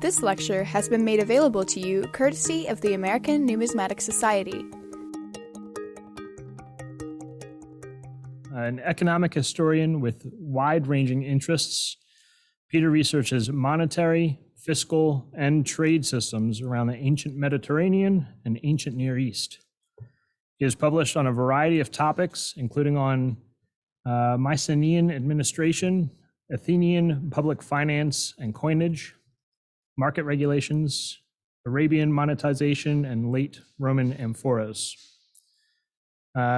This lecture has been made available to you courtesy of the American Numismatic Society. An economic historian with wide-ranging interests, Peter researches monetary, fiscal, and trade systems around the ancient Mediterranean and ancient Near East. He has published on a variety of topics, including on Mycenaean administration, Athenian public finance and coinage, market regulations, Arabian monetization, and late Roman amphoras.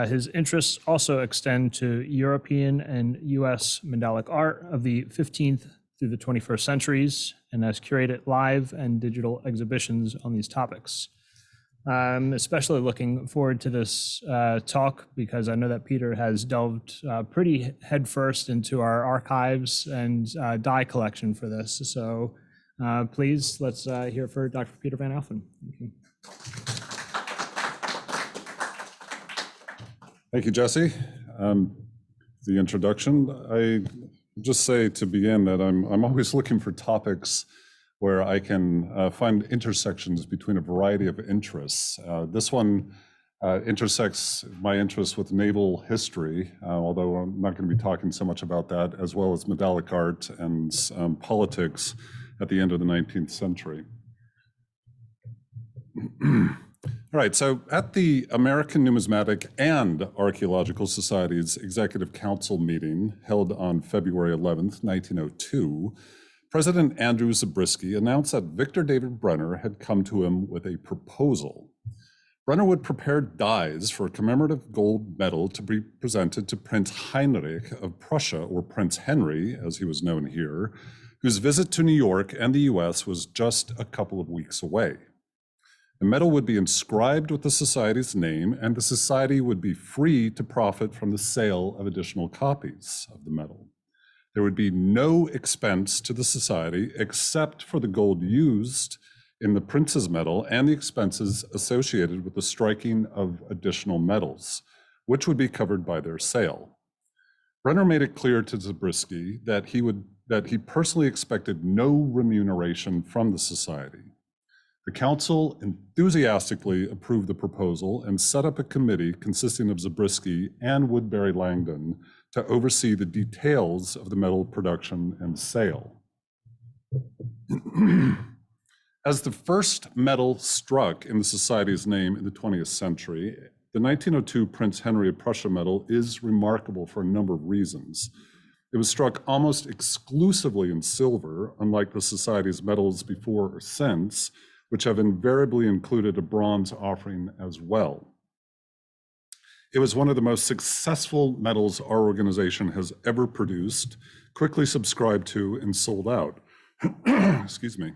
His interests also extend to European and US medallic art of the 15th through the 21st centuries, and has curated live and digital exhibitions on these topics. I'm especially looking forward to this talk because I know that Peter has delved pretty headfirst into our archives and dye collection for this. So please, let's hear for Dr. Peter van Alfen. Thank you. Thank you, Jesse. The introduction. I just say to begin that I'm always looking for topics where I can find intersections between a variety of interests. This one intersects my interest with naval history, although I'm not going to be talking so much about that, as well as medallic art and politics at the end of the 19th century. All right, so at the American Numismatic and Archaeological Society's Executive Council meeting held on February 11th, 1902, President Andrew Zabriskie announced that Victor David Brenner had come to him with a proposal. Brenner would prepare dies for a commemorative gold medal to be presented to Prince Heinrich of Prussia, or Prince Henry, as he was known here, whose visit to New York and the US was just a couple of weeks away. The medal would be inscribed with the Society's name, and the Society would be free to profit from the sale of additional copies of the medal. There would be no expense to the Society except for the gold used in the Prince's medal and the expenses associated with the striking of additional medals, which would be covered by their sale. Brenner made it clear to Zabriskie that he personally expected no remuneration from the Society. The council enthusiastically approved the proposal and set up a committee consisting of Zabriskie and Woodbury Langdon to oversee the details of the medal production and sale. As the first medal struck in the Society's name in the 20th century, the 1902 Prince Henry of Prussia medal is remarkable for a number of reasons. It was struck almost exclusively in silver, unlike the Society's medals before or since, which have invariably included a bronze offering as well. It was one of the most successful medals our organization has ever produced, quickly subscribed to and sold out. Excuse me.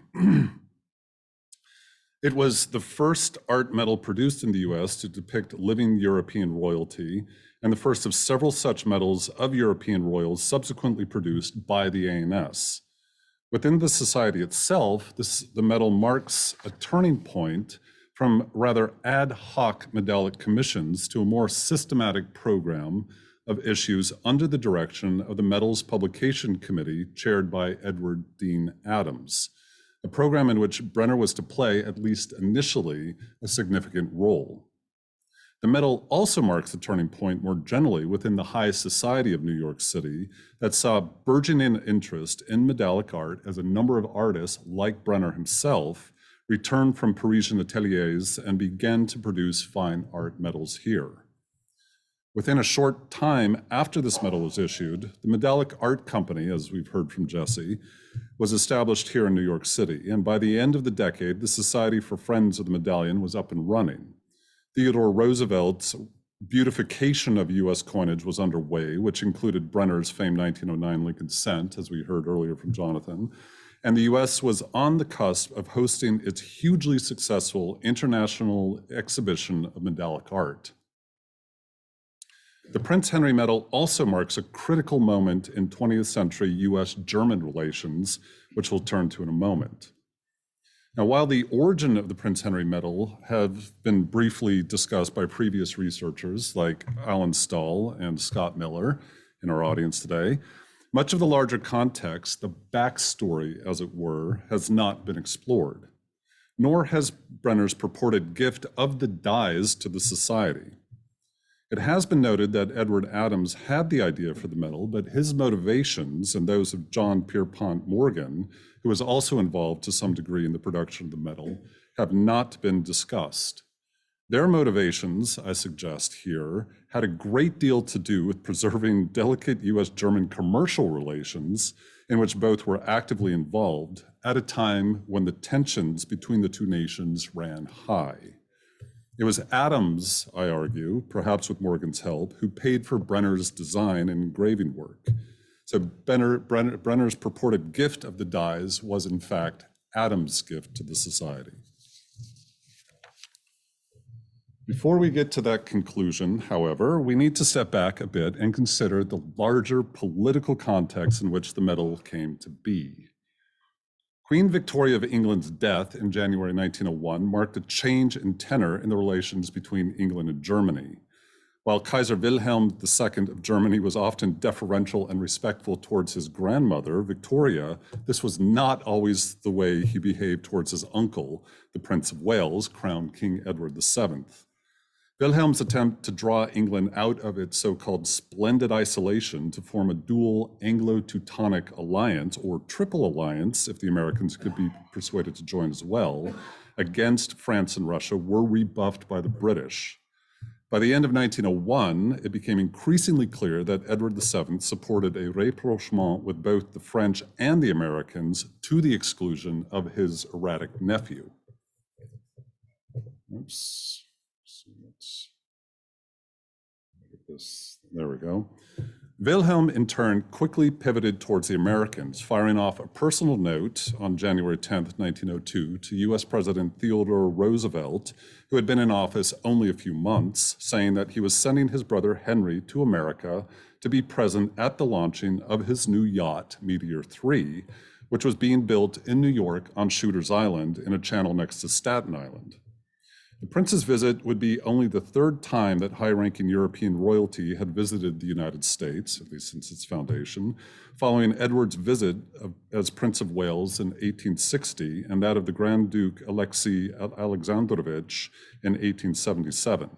It was the first art medal produced in the US to depict living European royalty, and the first of several such medals of European royals subsequently produced by the ANS. Within the Society itself, the medal marks a turning point from rather ad hoc medallic commissions to a more systematic program of issues under the direction of the Medals Publication Committee chaired by Edward Dean Adams, a program in which Brenner was to play, at least initially, a significant role. The medal also marks a turning point more generally within the high society of New York City that saw burgeoning interest in medallic art as a number of artists, like Brenner himself, returned from Parisian ateliers and began to produce fine art medals here. Within a short time after this medal was issued, the Medallic Art Company, as we've heard from Jesse, was established here in New York City. And by the end of the decade, the Society for Friends of the Medallion was up and running. Theodore Roosevelt's beautification of US coinage was underway, which included Brenner's famed 1909 Lincoln cent, as we heard earlier from Jonathan. And the US was on the cusp of hosting its hugely successful international exhibition of medallic art. The Prince Henry Medal also marks a critical moment in 20th century US-German relations, which we'll turn to in a moment. Now, while the origin of the Prince Henry Medal have been briefly discussed by previous researchers like Alan Stahl and Scott Miller in our audience today, Much of the larger context, the backstory, as it were, has not been explored, nor has Brenner's purported gift of the dies to the society. It has been noted that Edward Adams had the idea for the medal, but his motivations and those of John Pierpont Morgan, who was also involved to some degree in the production of the medal, have not been discussed. Their motivations, I suggest here, had a great deal to do with preserving delicate US-German commercial relations in which both were actively involved at a time when the tensions between the two nations ran high. It was Adams, I argue, perhaps with Morgan's help, who paid for Brenner's design and engraving work. So Brenner's purported gift of the dies was in fact Adams' gift to the society. Before we get to that conclusion, however, we need to step back a bit and consider the larger political context in which the medal came to be. Queen Victoria of England's death in January 1901 marked a change in tenor in the relations between England and Germany. While Kaiser Wilhelm II of Germany was often deferential and respectful towards his grandmother, Victoria, this was not always the way he behaved towards his uncle, the Prince of Wales, crowned King Edward VII. Wilhelm's attempt to draw England out of its so-called splendid isolation to form a dual Anglo-Teutonic alliance, or triple alliance, if the Americans could be persuaded to join as well, against France and Russia, were rebuffed by the British. By the end of 1901, it became increasingly clear that Edward VII supported a rapprochement with both the French and the Americans to the exclusion of his erratic nephew. Oops. There we go. Wilhelm, in turn, quickly pivoted towards the Americans, firing off a personal note on January 10, 1902, to US President Theodore Roosevelt, who had been in office only a few months, saying that he was sending his brother Henry to America to be present at the launching of his new yacht, Meteor 3, which was being built in New York on Shooter's Island in a channel next to Staten Island. The prince's visit would be only the third time that high-ranking European royalty had visited the United States, at least since its foundation, following Edward's visit as Prince of Wales in 1860 and that of the Grand Duke Alexei Alexandrovich in 1877.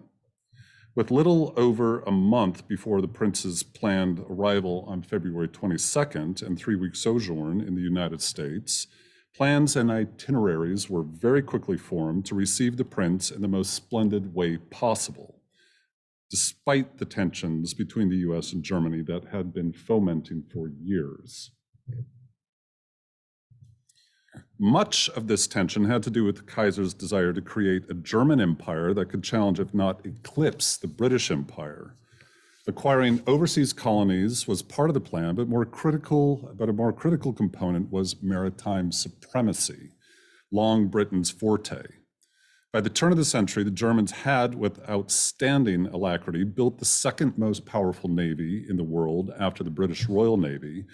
With little over a month before the prince's planned arrival on February 22nd and 3-week sojourn in the United States, plans and itineraries were very quickly formed to receive the prince in the most splendid way possible, despite the tensions between the US and Germany that had been fomenting for years. Much of this tension had to do with the Kaiser's desire to create a German empire that could challenge, if not eclipse, the British Empire. Acquiring overseas colonies was part of the plan, but a more critical component was maritime supremacy, long Britain's forte. By the turn of the century, the Germans had, with outstanding alacrity, built the second most powerful navy in the world after the British Royal Navy,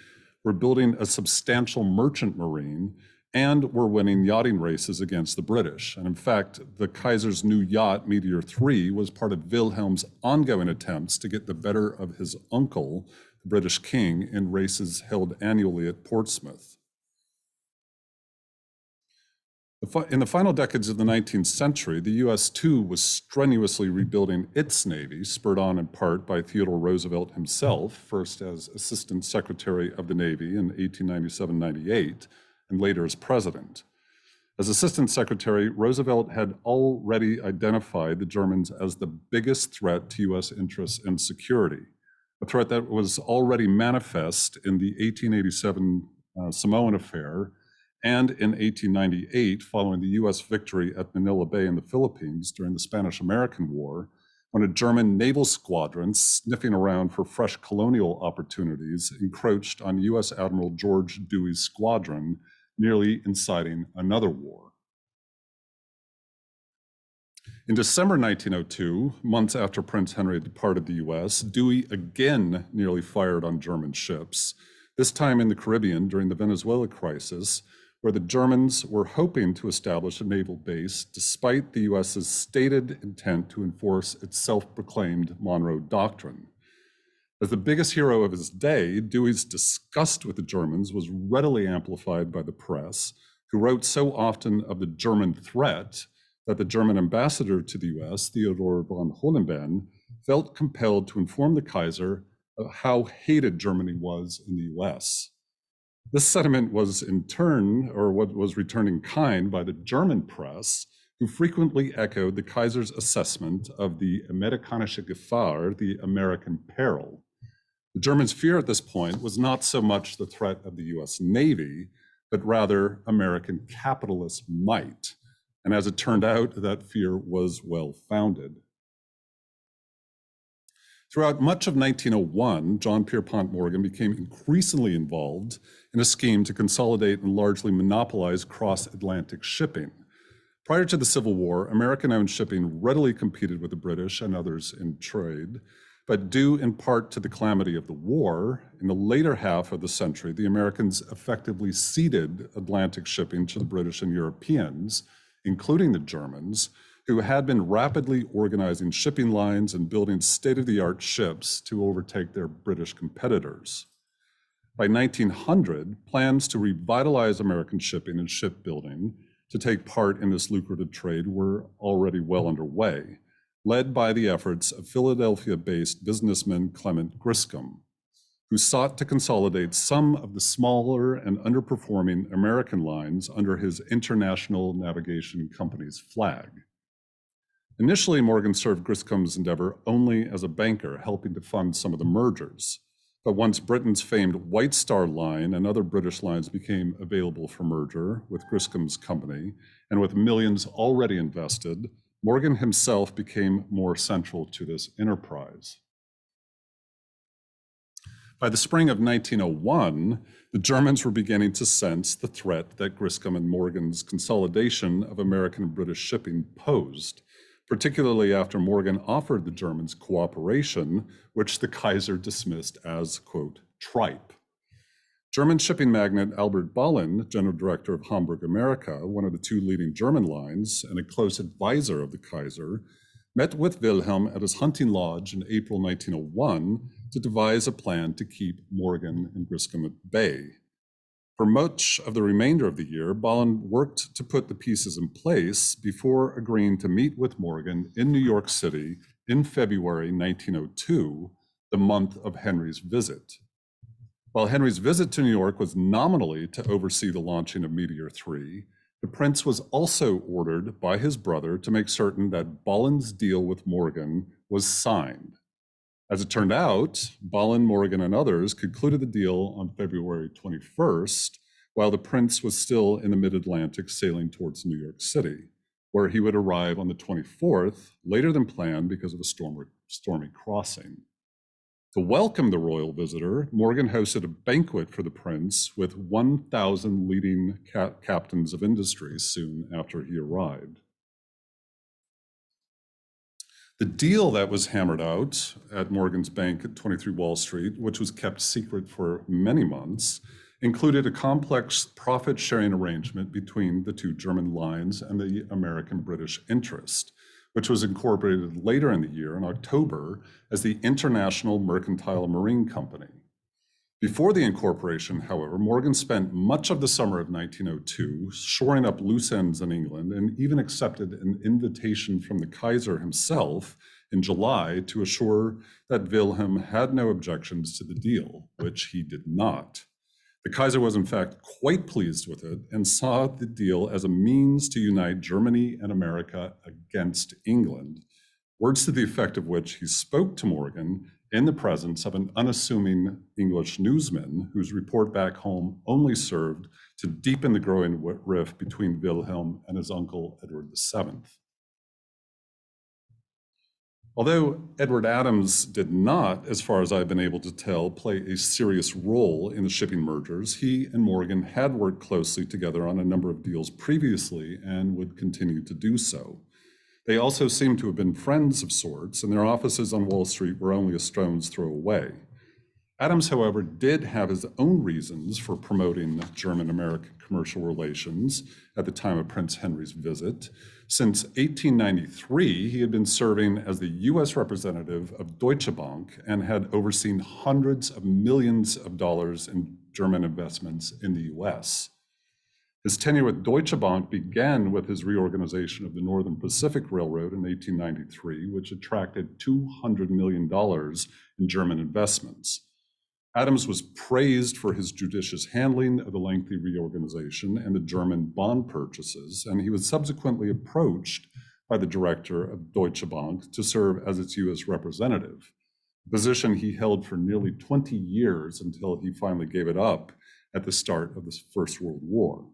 were building a substantial merchant marine, and were winning yachting races against the British. And in fact, the Kaiser's new yacht, Meteor 3, was part of Wilhelm's ongoing attempts to get the better of his uncle, the British king, in races held annually at Portsmouth. In the final decades of the 19th century, the US too was strenuously rebuilding its navy, spurred on in part by Theodore Roosevelt himself, first as Assistant Secretary of the Navy in 1897-98, and later as president. As Assistant Secretary, Roosevelt had already identified the Germans as the biggest threat to US interests and security, a threat that was already manifest in the 1887 Samoan affair and in 1898 following the US victory at Manila Bay in the Philippines during the Spanish-American War, when a German naval squadron sniffing around for fresh colonial opportunities encroached on US Admiral George Dewey's squadron, nearly inciting another war. In December 1902, months after Prince Henry had departed the US, Dewey again nearly fired on German ships, this time in the Caribbean during the Venezuela crisis, where the Germans were hoping to establish a naval base despite the US's stated intent to enforce its self-proclaimed Monroe Doctrine. As the biggest hero of his day, Dewey's disgust with the Germans was readily amplified by the press, who wrote so often of the German threat that the German ambassador to the US, Theodor von Hohenstein, felt compelled to inform the Kaiser of how hated Germany was in the US. This sentiment was in turn, or what was returned in kind by the German press, who frequently echoed the Kaiser's assessment of the Amerikanische Gefahr, the American peril. The Germans' fear at this point was not so much the threat of the US Navy, but rather American capitalist might. And as it turned out, that fear was well-founded. Throughout much of 1901, John Pierpont Morgan became increasingly involved in a scheme to consolidate and largely monopolize cross-Atlantic shipping. Prior to the Civil War, American-owned shipping readily competed with the British and others in trade, but due in part to the calamity of the war, in the later half of the century, the Americans effectively ceded Atlantic shipping to the British and Europeans, including the Germans, who had been rapidly organizing shipping lines and building state-of-the-art ships to overtake their British competitors. By 1900, plans to revitalize American shipping and shipbuilding to take part in this lucrative trade were already well underway, led by the efforts of Philadelphia-based businessman Clement Griscom, who sought to consolidate some of the smaller and underperforming American lines under his International Navigation Company's flag. Initially, Morgan served Griscom's endeavor only as a banker, helping to fund some of the mergers. But once Britain's famed White Star Line and other British lines became available for merger with Griscom's company, and with millions already invested, Morgan himself became more central to this enterprise. By the spring of 1901, the Germans were beginning to sense the threat that Griscom and Morgan's consolidation of American and British shipping posed, particularly after Morgan offered the Germans cooperation, which the Kaiser dismissed as, quote, tripe. German shipping magnate Albert Bollin, general director of Hamburg America, one of the two leading German lines and a close advisor of the Kaiser, met with Wilhelm at his hunting lodge in April 1901 to devise a plan to keep Morgan and Griscom at bay. For much of the remainder of the year, Bollin worked to put the pieces in place before agreeing to meet with Morgan in New York City in February 1902, the month of Henry's visit. While Henry's visit to New York was nominally to oversee the launching of Meteor 3, the prince was also ordered by his brother to make certain that Bollin's deal with Morgan was signed. As it turned out, Bollin, Morgan, and others concluded the deal on February 21st, while the prince was still in the mid-Atlantic sailing towards New York City, where he would arrive on the 24th, later than planned because of a stormy crossing. To welcome the royal visitor, Morgan hosted a banquet for the prince with 1,000 leading captains of industry soon after he arrived. The deal that was hammered out at Morgan's bank at 23 Wall Street, which was kept secret for many months, included a complex profit-sharing arrangement between the two German lines and the American-British interest, which was incorporated later in the year in October as the International Mercantile Marine Company. Before the incorporation, however, Morgan spent much of the summer of 1902 shoring up loose ends in England and even accepted an invitation from the Kaiser himself in July to assure that Wilhelm had no objections to the deal, which he did not. The Kaiser was in fact quite pleased with it and saw the deal as a means to unite Germany and America against England, words to the effect of which he spoke to Morgan in the presence of an unassuming English newsman whose report back home only served to deepen the growing rift between Wilhelm and his uncle Edward VII. Although Edward Adams did not, as far as I've been able to tell, play a serious role in the shipping mergers, he and Morgan had worked closely together on a number of deals previously and would continue to do so. They also seemed to have been friends of sorts, and their offices on Wall Street were only a stone's throw away. Adams, however, did have his own reasons for promoting German-American commercial relations at the time of Prince Henry's visit. Since 1893, he had been serving as the US representative of Deutsche Bank and had overseen hundreds of millions of dollars in German investments in the US. His tenure with Deutsche Bank began with his reorganization of the Northern Pacific Railroad in 1893, which attracted $200 million in German investments. Adams was praised for his judicious handling of the lengthy reorganization and the German bond purchases, and he was subsequently approached by the director of Deutsche Bank to serve as its US representative, a position he held for nearly 20 years until he finally gave it up at the start of the First World War.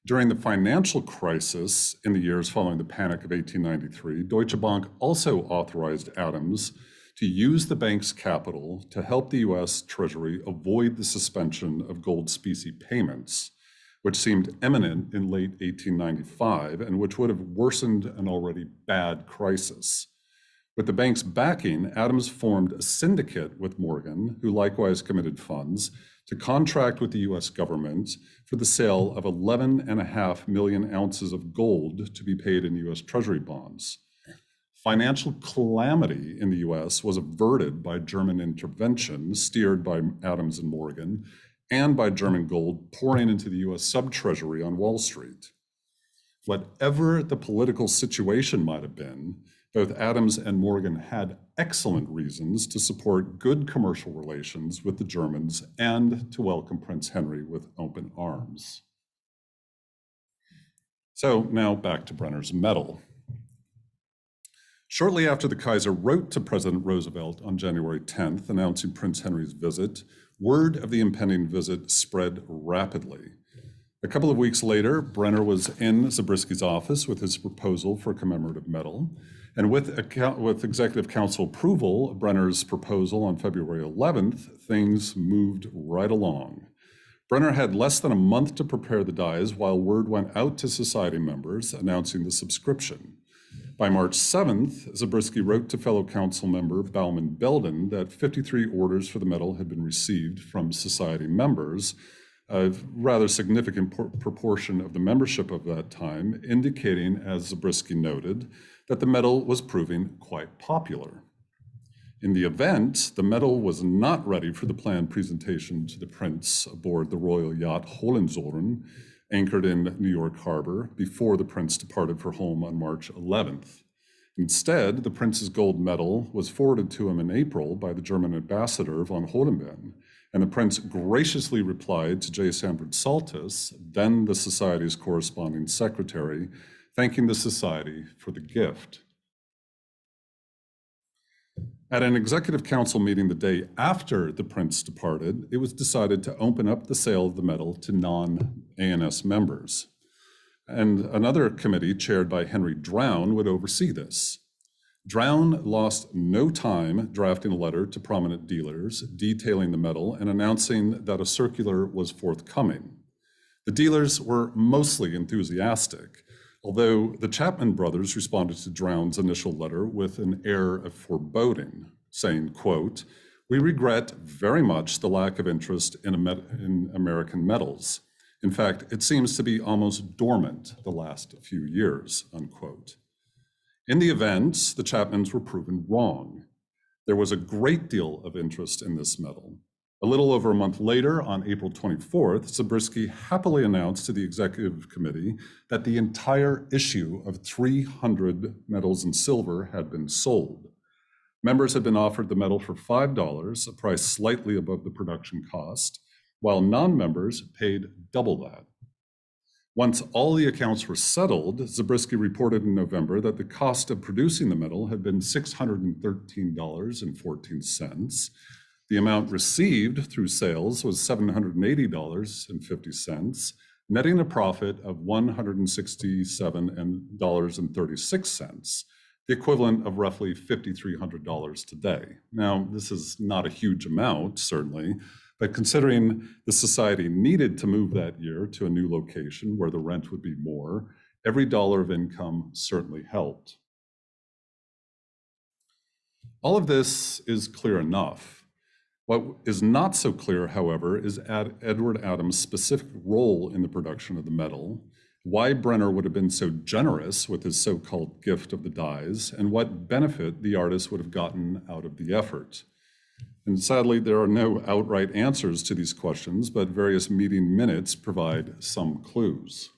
During the financial crisis in the years following the Panic of 1893, Deutsche Bank also authorized Adams to use the bank's capital to help the US Treasury avoid the suspension of gold specie payments, which seemed imminent in late 1895 and which would have worsened an already bad crisis. With the bank's backing, Adams formed a syndicate with Morgan, who likewise committed funds, to contract with the US government for the sale of 11.5 million ounces of gold to be paid in US Treasury bonds. Financial calamity in the US was averted by German intervention steered by Adams and Morgan and by German gold pouring into the US sub-treasury on Wall Street. Whatever the political situation might have been, both Adams and Morgan had excellent reasons to support good commercial relations with the Germans and to welcome Prince Henry with open arms. So now back to Brenner's medal. Shortly after the Kaiser wrote to President Roosevelt on January 10th, announcing Prince Henry's visit, word of the impending visit spread rapidly. A couple of weeks later, Brenner was in Zabriskie's office with his proposal for a commemorative medal, and with Executive Council approval of Brenner's proposal on February 11th, things moved right along. Brenner had less than a month to prepare the dies while word went out to society members announcing the subscription. By March 7th, Zabriskie wrote to fellow council member Bauman Belden that 53 orders for the medal had been received from society members, a rather significant proportion of the membership of that time, indicating, as Zabriskie noted, that the medal was proving quite popular. In the event, the medal was not ready for the planned presentation to the prince aboard the royal yacht Hohenzollern, anchored in New York Harbor before the prince departed for home on March 11th. Instead, the prince's gold medal was forwarded to him in April by the German ambassador von Hodenben, and the prince graciously replied to J. Sanford Saltus, then the society's corresponding secretary, thanking the society for the gift. At an executive council meeting the day after the prince departed, it was decided to open up the sale of the medal to non-ANS members. And another committee chaired by Henry Drown would oversee this. Drown lost no time drafting a letter to prominent dealers detailing the medal and announcing that a circular was forthcoming. The dealers were mostly enthusiastic, although the Chapman brothers responded to Drown's initial letter with an air of foreboding, saying, quote, "We regret very much the lack of interest in American medals. In fact, it seems to be almost dormant the last few years," unquote. In the event, the Chapmans were proven wrong. There was a great deal of interest in this medal. A little over a month later, on April 24th, Zabriskie happily announced to the executive committee that the entire issue of 300 medals in silver had been sold. Members had been offered the medal for $5, a price slightly above the production cost, while non-members paid double that. Once all the accounts were settled, Zabriskie reported in November that the cost of producing the medal had been $613.14. The amount received through sales was $780.50, netting a profit of $167.36, the equivalent of roughly $5,300 today. Now, this is not a huge amount, certainly, but considering the society needed to move that year to a new location where the rent would be more, every dollar of income certainly helped. All of this is clear enough. What is not so clear, however, is Edward Adams' specific role in the production of the metal, why Brenner would have been so generous with his so-called gift of the dies, and what benefit the artist would have gotten out of the effort. And sadly, there are no outright answers to these questions, but various meeting minutes provide some clues.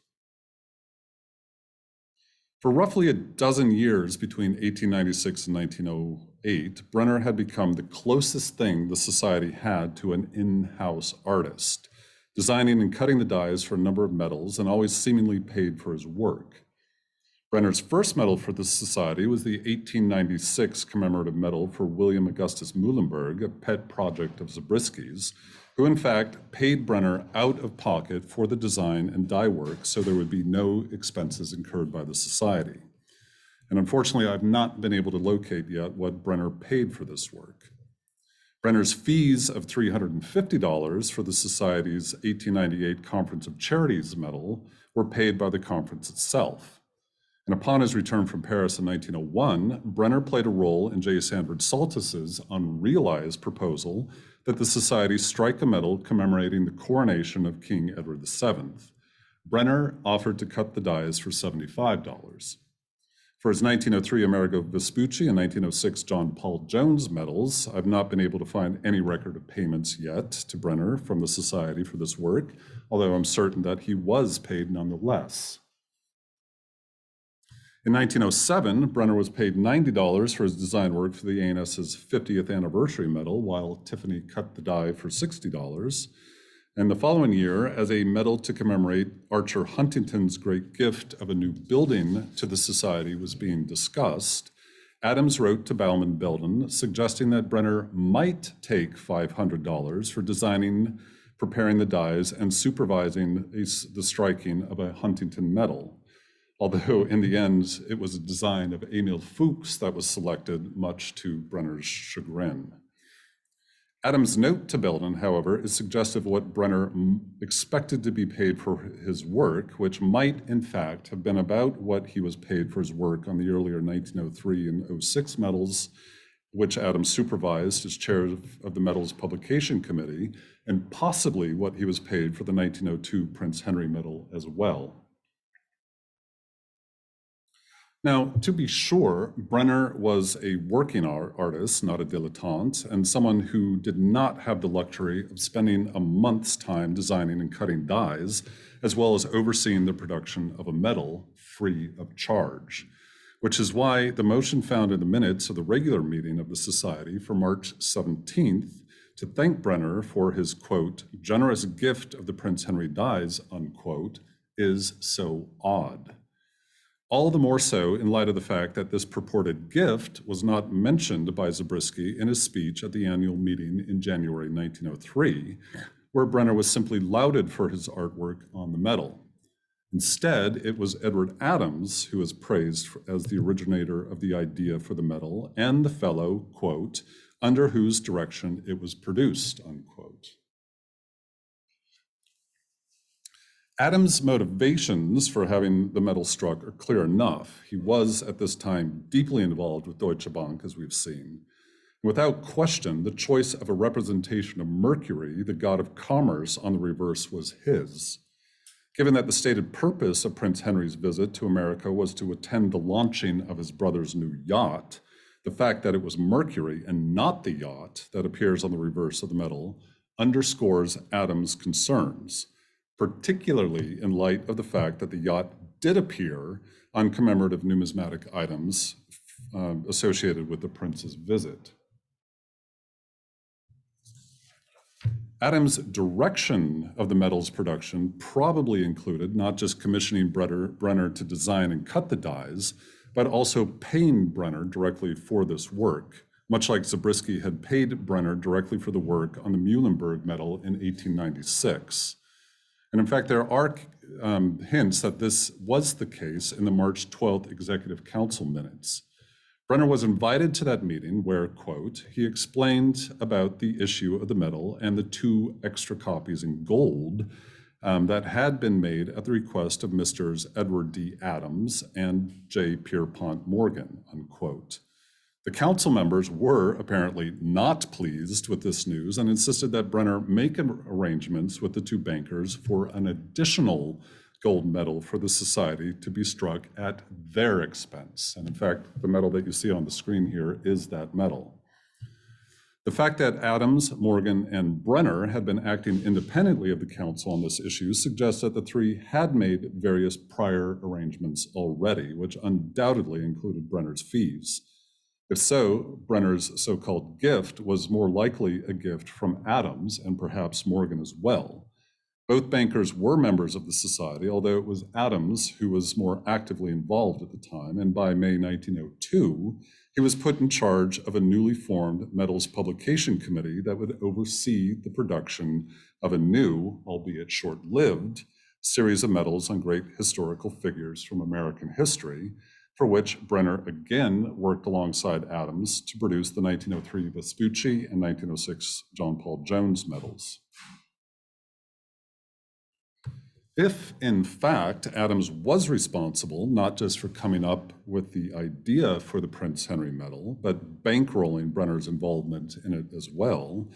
For roughly a dozen years between 1896 and 1908, Brenner had become the closest thing the Society had to an in-house artist, designing and cutting the dies for a number of metals and always seemingly paid for his work. Brenner's first medal for the Society was the 1896 commemorative medal for William Augustus Muhlenberg, a pet project of Zabriskie's, who in fact paid Brenner out of pocket for the design and die work so there would be no expenses incurred by the Society. And unfortunately, I've not been able to locate yet what Brenner paid for this work. Brenner's fees of $350 for the Society's 1898 Conference of Charities medal were paid by the conference itself. And upon his return from Paris in 1901, Brenner played a role in J. Sanford Saltus's unrealized proposal that the Society strike a medal commemorating the coronation of King Edward VII. Brenner offered to cut the dies for $75. For his 1903 Amerigo Vespucci and 1906 John Paul Jones medals, I've not been able to find any record of payments yet to Brenner from the Society for this work, although I'm certain that he was paid nonetheless. In 1907, Brenner was paid $90 for his design work for the ANS's 50th anniversary medal, while Tiffany cut the die for $60. And the following year, as a medal to commemorate Archer Huntington's great gift of a new building to the Society was being discussed, Adams wrote to Baumann Belden suggesting that Brenner might take $500 for designing, preparing the dies, and supervising the striking of a Huntington medal. Although in the end, it was a design of Emil Fuchs that was selected, much to Brenner's chagrin. Adams' note to Belden, however, is suggestive of what Brenner expected to be paid for his work, which might, in fact, have been about what he was paid for his work on the earlier 1903 and 06 medals, which Adams supervised as chair of the Medals Publication Committee, and possibly what he was paid for the 1902 Prince Henry Medal as well. Now, to be sure, Brenner was a working artist, not a dilettante, and someone who did not have the luxury of spending a month's time designing and cutting dies, as well as overseeing the production of a medal free of charge, which is why the motion found in the minutes of the regular meeting of the Society for March 17th to thank Brenner for his, quote, generous gift of the Prince Henry dies, unquote, is so odd. All the more so in light of the fact that this purported gift was not mentioned by Zabriskie in his speech at the annual meeting in January 1903, where Brenner was simply lauded for his artwork on the medal. Instead, it was Edward Adams who was praised as the originator of the idea for the medal and the fellow, quote, under whose direction it was produced, unquote. Adams' motivations for having the medal struck are clear enough. He was, at this time, deeply involved with Deutsche Bank, as we've seen. Without question, the choice of a representation of Mercury, the god of commerce, on the reverse was his. Given that the stated purpose of Prince Henry's visit to America was to attend the launching of his brother's new yacht, the fact that it was Mercury and not the yacht that appears on the reverse of the medal underscores Adams' concerns, particularly in light of the fact that the yacht did appear on commemorative numismatic items associated with the prince's visit. Adams' direction of the medal's production probably included not just commissioning Brenner to design and cut the dies, but also paying Brenner directly for this work, much like Zabriskie had paid Brenner directly for the work on the Muhlenberg medal in 1896. And in fact, there are hints that this was the case in the March 12th Executive Council minutes. Brenner was invited to that meeting where, quote, he explained about the issue of the medal and the 2 extra copies in gold that had been made at the request of Messrs. Edward D. Adams and J. Pierpont Morgan, unquote. The council members were apparently not pleased with this news and insisted that Brenner make arrangements with the two bankers for an additional gold medal for the society to be struck at their expense. And in fact, the medal that you see on the screen here is that medal. The fact that Adams, Morgan, and Brenner had been acting independently of the council on this issue suggests that the three had made various prior arrangements already, which undoubtedly included Brenner's fees. If so, Brenner's so-called gift was more likely a gift from Adams and perhaps Morgan as well. Both bankers were members of the society, although it was Adams who was more actively involved at the time, and by May 1902, he was put in charge of a newly formed medals publication committee that would oversee the production of a new, albeit short-lived, series of medals on great historical figures from American history, for which Brenner again worked alongside Adams to produce the 1903 Vespucci and 1906 John Paul Jones medals. If, in fact, Adams was responsible not just for coming up with the idea for the Prince Henry Medal, but bankrolling Brenner's involvement in it as well,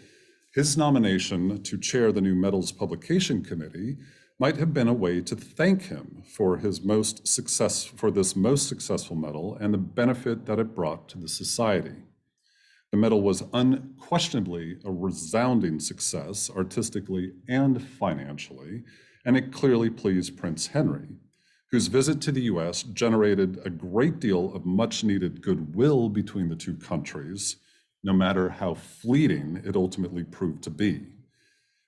his nomination to chair the new medals publication committee might have been a way to thank him for this most successful medal and the benefit that it brought to the society. The medal was unquestionably a resounding success, artistically and financially, and it clearly pleased Prince Henry, whose visit to the US generated a great deal of much-needed goodwill between the two countries, no matter how fleeting it ultimately proved to be.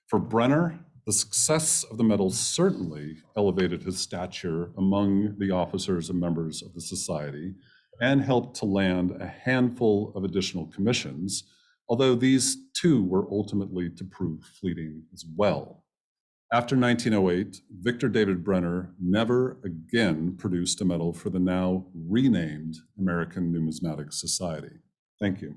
For Brenner, the success of the medal certainly elevated his stature among the officers and members of the society and helped to land a handful of additional commissions, although these too were ultimately to prove fleeting as well. After 1908, Victor David Brenner never again produced a medal for the now renamed American Numismatic Society. Thank you.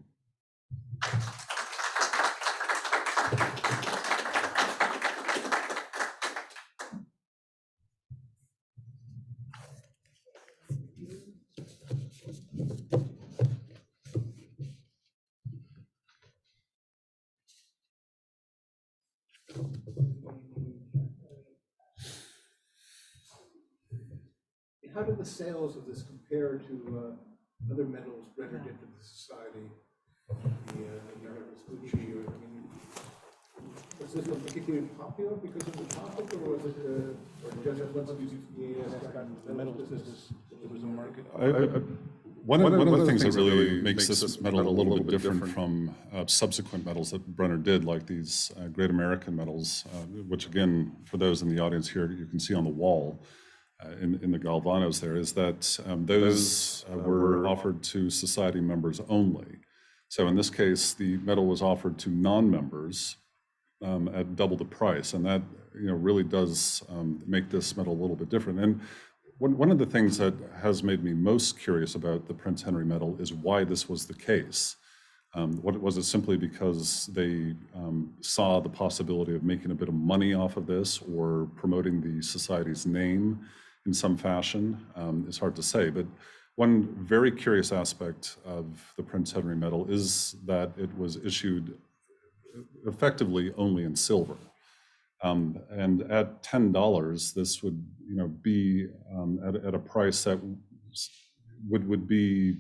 How did the sales of this compare to other medals Brenner did for the society? The Vespucci, or I mean, was this one particularly popular because of the topic, or was it, or just once the got the medal business, it was a market? One of the things that really makes this medal a little bit different from subsequent medals that Brenner did, like these Great American medals, which again, for those in the audience here, you can see on the wall in the Galvanos there, is that those were offered to society members only. So in this case, the medal was offered to non-members at double the price, and that really does make this medal a little bit different. And one of the things that has made me most curious about the Prince Henry Medal is why this was the case. Was it simply because they saw the possibility of making a bit of money off of this or promoting the society's name in some fashion? It's hard to say, but one very curious aspect of the Prince Henry Medal is that it was issued effectively only in silver. And at $10, this would be at a price that would be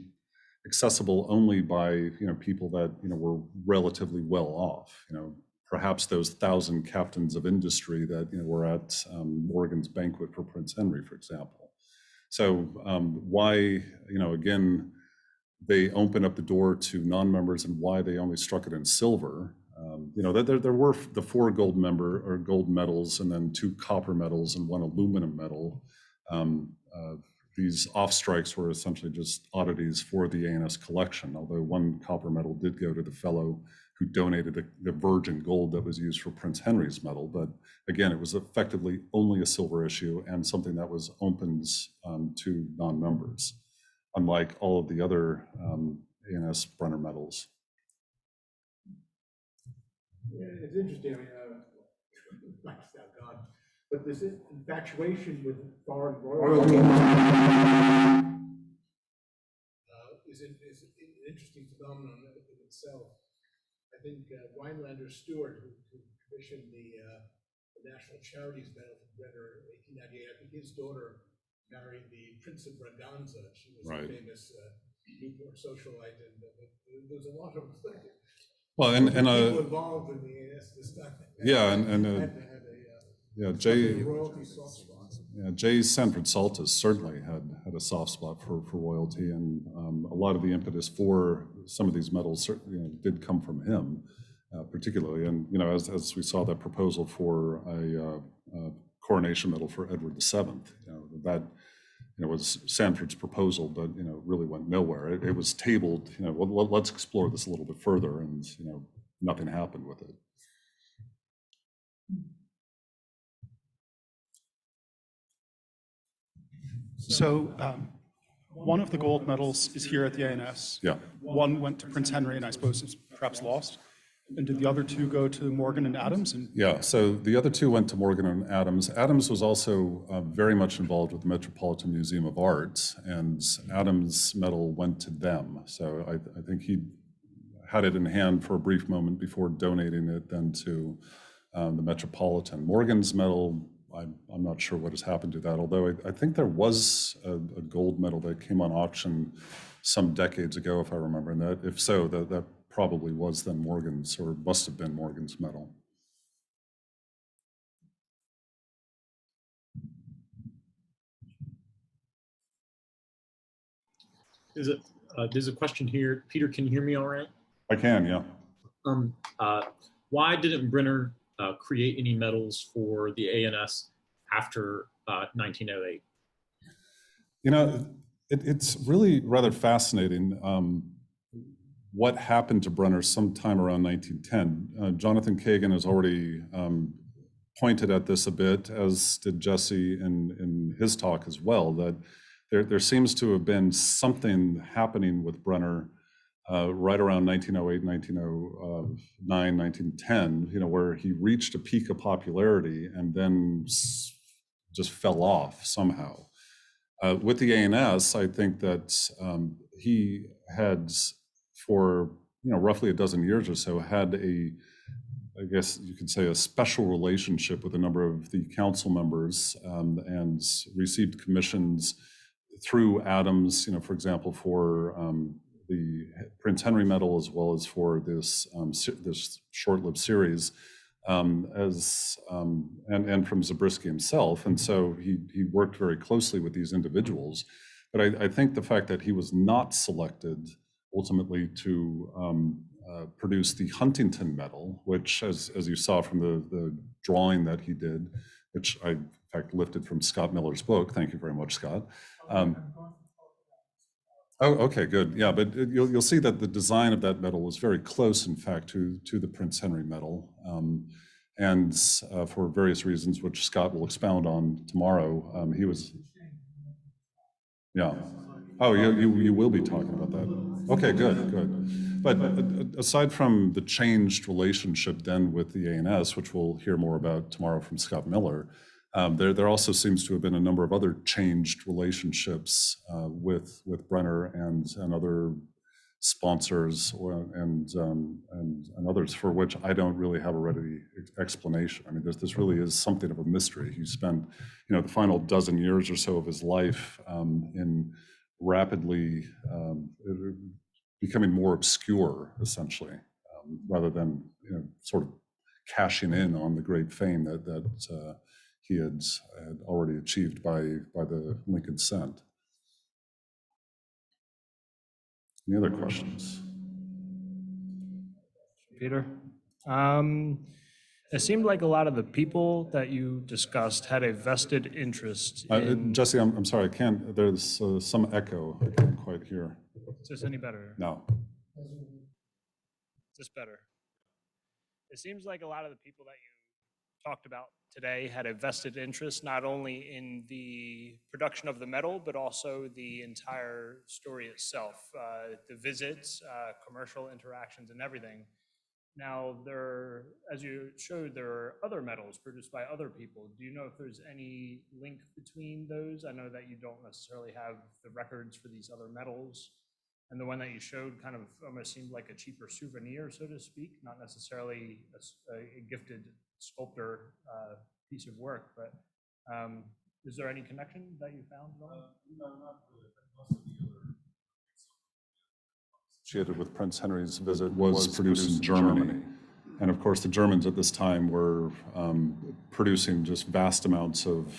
accessible only by people that were relatively well off. Perhaps those 1,000 captains of industry that were at Morgan's banquet for Prince Henry, for example. So why again they opened up the door to non-members, and why they only struck it in silver. There were the 4 gold medals, and then 2 copper medals and 1 aluminum medal. These off-strikes were essentially just oddities for the ANS collection, although 1 copper medal did go to the fellow who donated the virgin gold that was used for Prince Henry's medal. But again, it was effectively only a silver issue and something that was opened to non-members, unlike all of the other ANS Brenner medals. Yeah, it's interesting. I mean, but this infatuation with foreign royalty is an interesting phenomenon in itself. I think Weinlander Stewart, who commissioned the National Charities Medal for Brenner in 1898, I think his daughter married the Prince of Braganza. She was Right. a famous Newport socialite, and there's a lot of Well, and people involved in the ANS this time. Yeah, yeah, Jay. royalty soft spot. Yeah, Jay Sanford Saltus certainly had a soft spot for royalty, and a lot of the impetus for some of these medals did come from him, particularly. And as we saw that proposal for a coronation medal for Edward VII, that was Sanford's proposal, but really went nowhere. It was tabled. Well, let's explore this a little bit further, and nothing happened with it. So one of the gold medals is here at the ANS. Yeah. One went to Prince Henry, and I suppose it's perhaps lost. And did the other two go to Morgan and Adams? Yeah, so the other two went to Morgan and Adams. Adams was also very much involved with the Metropolitan Museum of Art, and Adams' medal went to them. So I think he had it in hand for a brief moment before donating it then to the Metropolitan. Morgan's medal, I'm not sure what has happened to that, although I think there was a gold medal that came on auction some decades ago, if I remember, and that, if so, that probably was then Morgan's, or must have been Morgan's medal. There's a question here. Peter, can you hear me all right? I can, yeah. Why didn't Brenner create any medals for the ANS after 1908? It's really rather fascinating what happened to Brenner sometime around 1910. Jonathan Kagan has already pointed at this a bit, as did Jesse in his talk as well, that there seems to have been something happening with Brenner right around 1908, 1909, 1910, where he reached a peak of popularity and then just fell off somehow. With the ANS, I think that he had, for roughly a dozen years or so, had I guess you could say, a special relationship with a number of the council members, and received commissions through Adams, for example, for the Prince Henry Medal, as well as for this this short-lived series, and from Zabriskie himself. And so he worked very closely with these individuals. But I think the fact that he was not selected ultimately to produce the Huntington Medal, which, as you saw from the drawing that he did, which I in fact lifted from Scott Miller's book. Thank you very much, Scott. Oh, okay, good. Yeah, but you'll see that the design of that medal was very close, in fact, to the Prince Henry Medal, and for various reasons, which Scott will expound on tomorrow. He was, yeah. Oh, you will be talking about that. Okay, good. But aside from the changed relationship then with the ANS, which we'll hear more about tomorrow from Scott Miller, there also seems to have been a number of other changed relationships with Brenner and other sponsors and others, for which I don't really have a ready explanation. I mean, this really is something of a mystery. He spent, the final dozen years or so of his life in rapidly becoming more obscure, essentially, rather than sort of cashing in on the great fame that he had already achieved by the Lincoln Cent. Any other questions? Peter? It seemed like a lot of the people that you discussed had a vested interest in... Jesse, I'm sorry, I can't, there's some echo. I can't quite hear. Is this any better? No. Is this better? It seems like a lot of the people that you talked about today had a vested interest not only in the production of the medal, but also the entire story itself, the visits, commercial interactions, and everything. Now, as you showed, there are other medals produced by other people. Do you know if there's any link between those? I know that you don't necessarily have the records for these other medals. And the one that you showed kind of almost seemed like a cheaper souvenir, so to speak, not necessarily a gifted sculptor piece of work. But is there any connection that you found? No, not really. Most of the other associated with Prince Henry's visit was produced in Germany. And of course, the Germans at this time were producing just vast amounts of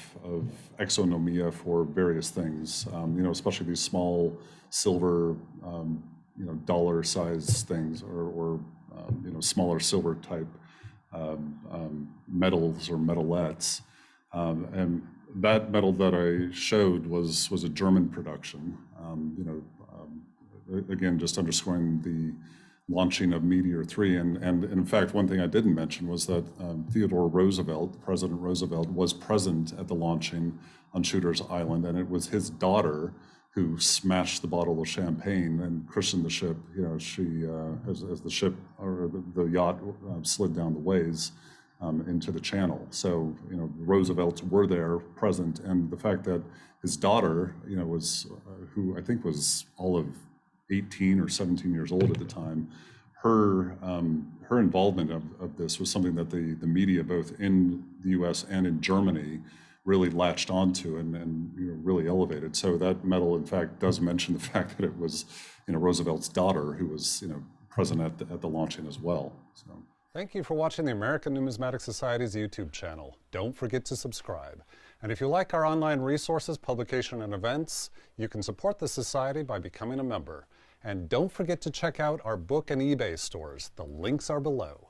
exonomia for various things, especially these small silver, dollar-sized things or smaller silver type medals or medalettes. And that medal that I showed was a German production, again, just underscoring the launching of Meteor 3. And in fact, one thing I didn't mention was that Theodore Roosevelt, President Roosevelt, was present at the launching on Shooter's Island, and it was his daughter who smashed the bottle of champagne and christened the ship. She, as the ship or the yacht slid down the ways into the channel. So, Roosevelts were there present, and the fact that his daughter, was who I think was all of 18 or 17 years old at the time, her involvement of this was something that the media, both in the U.S. and in Germany, really latched onto and really elevated. So that medal, in fact, does mention the fact that it was Roosevelt's daughter who was present at the launching as well. So. Thank you for watching the American Numismatic Society's YouTube channel. Don't forget to subscribe. And if you like our online resources, publication, and events, you can support the Society by becoming a member. And don't forget to check out our book and eBay stores. The links are below.